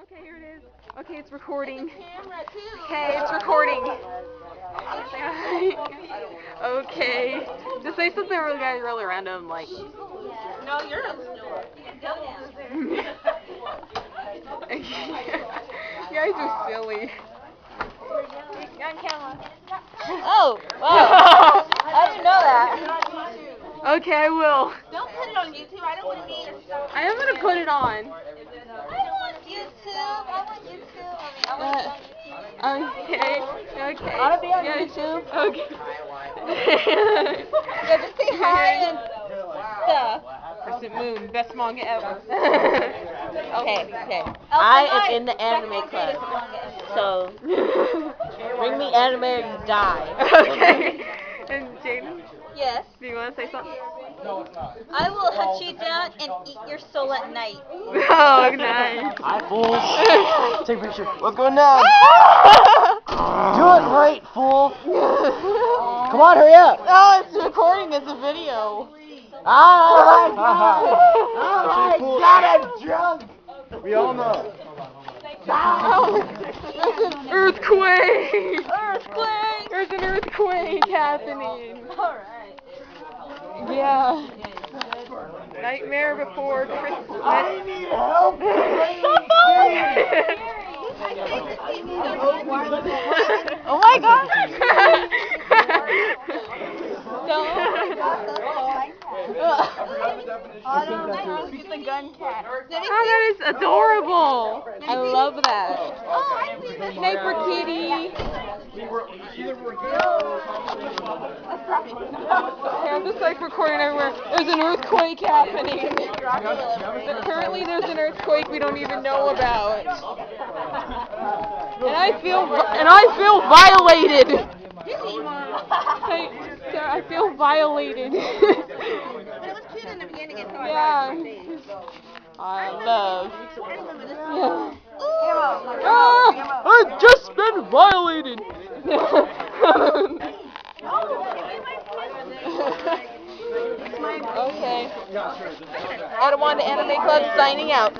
Okay, here it is. Okay, it's recording. Camera too. Okay, it's recording. Okay. Just say something really random, like. No, you're a snore. You guys are silly. You're on camera. Oh, wow. I didn't know that. Okay, I will. Don't put it on YouTube. I don't want to be. I am gonna put it on. I want YouTube. I want YouTube. I want to be on YouTube. Okay. Okay. I want to be on Yeah, YouTube. Okay. Yeah, just say hi and stuff. Crescent Moon, best manga ever. Okay. I am in the anime club, so bring me anime or you die. Okay. And Jaden, Yes. do you want to say something? I will hunt you down and eat your soul at night. Oh, nice. Hi, fools. Take a picture. What's going down? Do it right, fool. Come on, hurry up. Oh, it's recording as a video. Oh my God, I'm drunk. We all know. There's an earthquake. Earthquake! There's an earthquake happening. Alright. Yeah. Nightmare Before Christmas. I need help. Oh my God. Get the gun cat. Oh, that is adorable. I love that. Sniper Kitty. Okay, I'm just like recording everywhere. There's an earthquake happening. Currently there's an earthquake we don't even know about. And I feel violated. I feel violated. But it was cute in the beginning until I Yeah. got it. I love. Yeah. Ah, I've just been violated. Okay. Adawan Anime Club signing out.